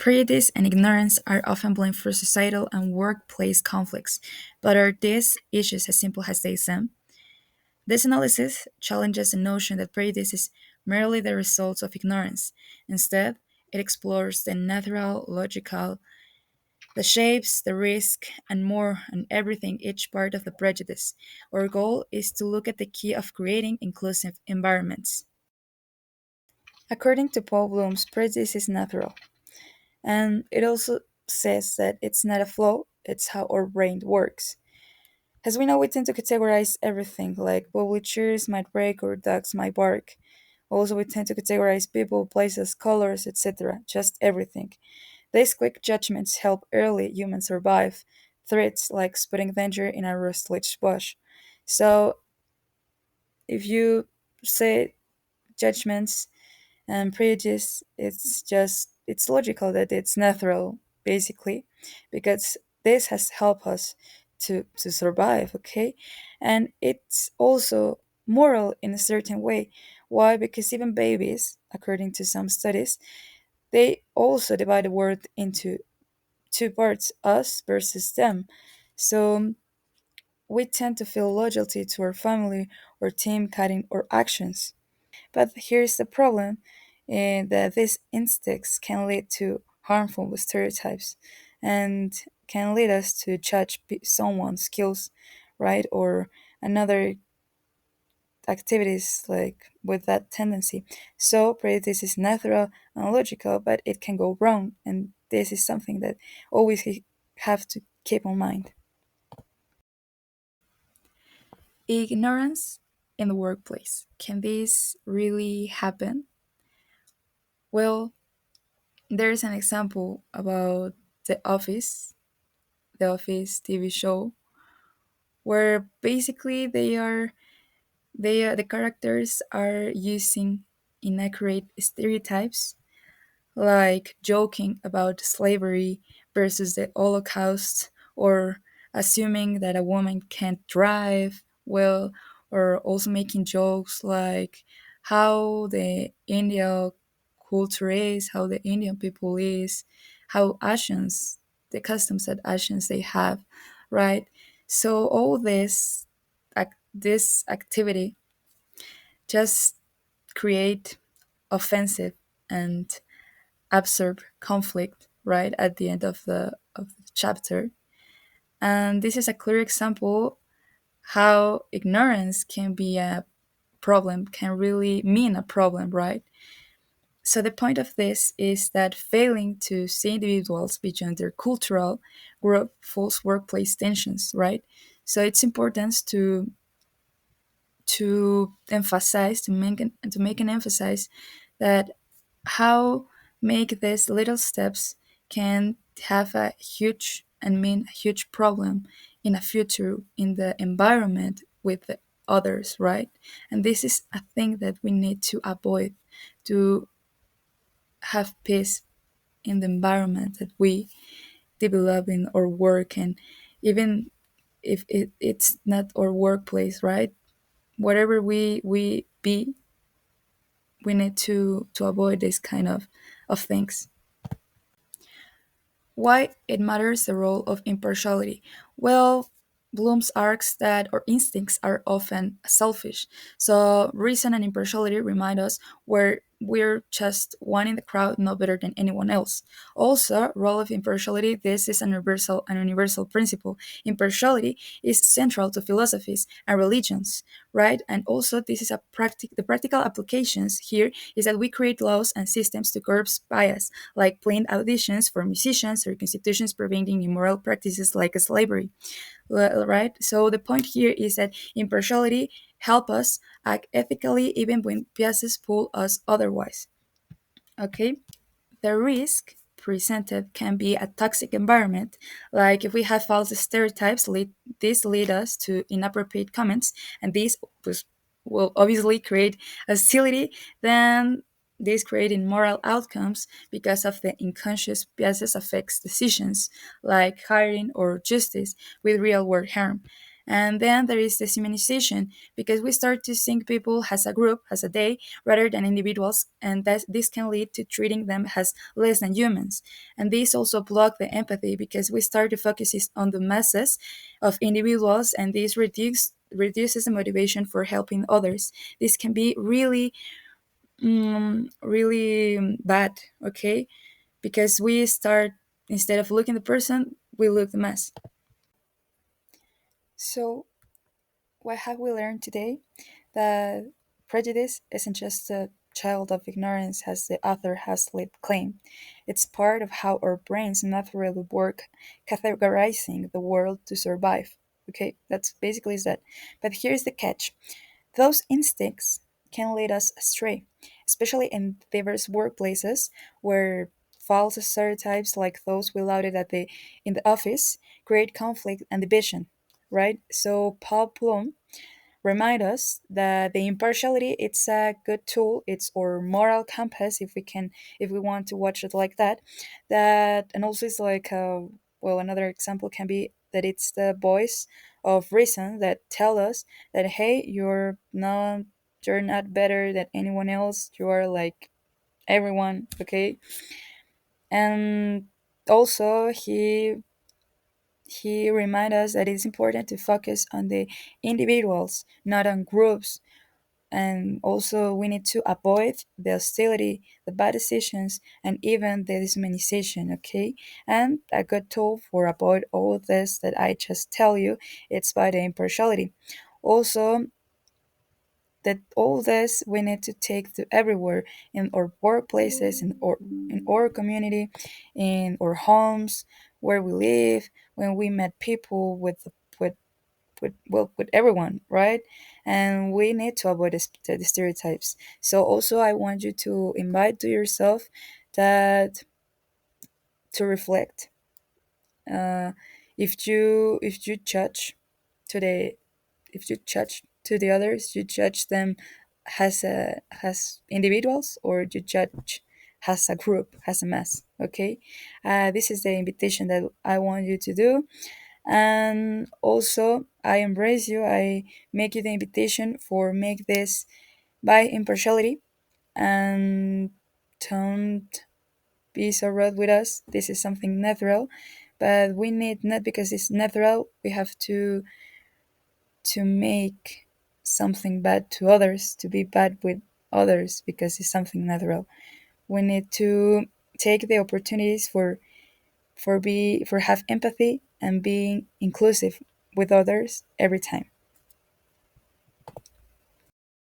Prejudice and ignorance are often blamed for societal and workplace conflicts, but are these issues as simple as they seem? This analysis challenges the notion that prejudice is merely the result of ignorance. Instead, it explores the natural, logical, the shapes, the risk, and more, and everything each part of the prejudice. Our goal is to look at the key of creating inclusive environments. According to Paul Bloom's, prejudice is natural, and it also says that it's not a flaw, it's how our brain works. As we know, we tend to categorize everything, like bubbly chairs might break or dogs might bark. Also, we tend to categorize people, places, colors, etc., just everything. These quick judgments help early humans survive threats like spotting danger in a rustlich bush. So, if you say judgments and prejudice, it's logical that it's natural, basically, because this has helped us to survive, okay? And it's also moral in a certain way. Why? Because even babies, according to some studies, they also divide the world into two parts, us versus them. So we tend to feel loyalty to our family or team guiding our actions. But here's the problem, that these instincts can lead to harmful stereotypes and can lead us to judge someone's skills, right? Or another activities like with that tendency. So prejudice is natural and logical, but it can go wrong, and this is something that always have to keep in mind. Ignorance in the workplace. Can this really happen? Well, there's an example about The Office, the Office TV show, where basically the characters are using inaccurate stereotypes, like joking about slavery versus the Holocaust, or assuming that a woman can't drive well, or also making jokes like how the Indian culture is, how the Indian people is, how Asians, the customs that Asians they have, right? So all this activity just create offensive and absorb conflict right at the end of the chapter. And this is a clear example how ignorance can be a problem, can really mean a problem, right? So the point of this is that failing to see individuals beyond their cultural group false workplace tensions, right? So it's important to emphasize, to make an emphasis that how make these little steps can have a huge and mean a huge problem in a future in the environment with the others, right? And this is a thing that we need to avoid to have peace in the environment that we develop in our work. And even if it's not our workplace, right? Whatever we be, we need to avoid this kind of things. Why it matters the role of impartiality? Well, Bloom's arcs that our instincts are often selfish. So reason and impartiality remind us where we're just one in the crowd, no better than anyone else. Also, role of impartiality, this is an universal principle. Impartiality is central to philosophies and religions, right? And also this is the practical applications here is that we create laws and systems to curb bias like blind auditions for musicians or constitutions preventing immoral practices like slavery, right? So the point here is that impartiality help us act ethically even when biases pull us otherwise. Okay, the risk presented can be a toxic environment. Like if we have false stereotypes, this lead us to inappropriate comments, and this will obviously create hostility. Then this creating moral outcomes because of the unconscious biases affects decisions like hiring or justice with real world harm. And then there is deshumanization, because we start to think people as a group, as a they, rather than individuals, and that this can lead to treating them as less than humans. And this also block the empathy, because we start to focus on the masses of individuals, and this reduces the motivation for helping others. This can be really, really bad, okay? Because we start, instead of looking the person, we look the mass. So what have we learned today? That prejudice isn't just a child of ignorance, as the author has claimed. It's part of how our brains naturally work, categorizing the world to survive. Okay, that's basically that. But here's the catch: those instincts can lead us astray, especially in diverse workplaces where false stereotypes like those we lauded in the office create conflict and division, right? So Paul Bloom remind us that the impartiality, it's a good tool, it's our moral compass, if we want to watch it like that. That, and also it's like, well, another example can be that it's the voice of reason that tell us that, hey, you're not better than anyone else, you are like everyone, okay? And also he remind us that it's important to focus on the individuals, not on groups. And also we need to avoid the hostility, the bad decisions, and even the dehumanization, okay? And a good tool for avoid all this that I just tell you, it's by the impartiality. Also, that all this we need to take to everywhere, in our workplaces, in our community, in our homes, where we live, when we met people with everyone, right? And we need to avoid the stereotypes. So also I want you to invite to yourself that, to reflect, uh, if you judge to the if you judge to the others, you judge them as individuals, or you judge as a group, as a mass, okay? This is the invitation that I want you to do. And also I embrace you, I make you the invitation for make this by impartiality, and don't be so rude with us. This is something natural, but we need, not because it's natural, we have to make something bad to others, to be bad with others, because it's something natural. We need to take the opportunities for have empathy and being inclusive with others every time.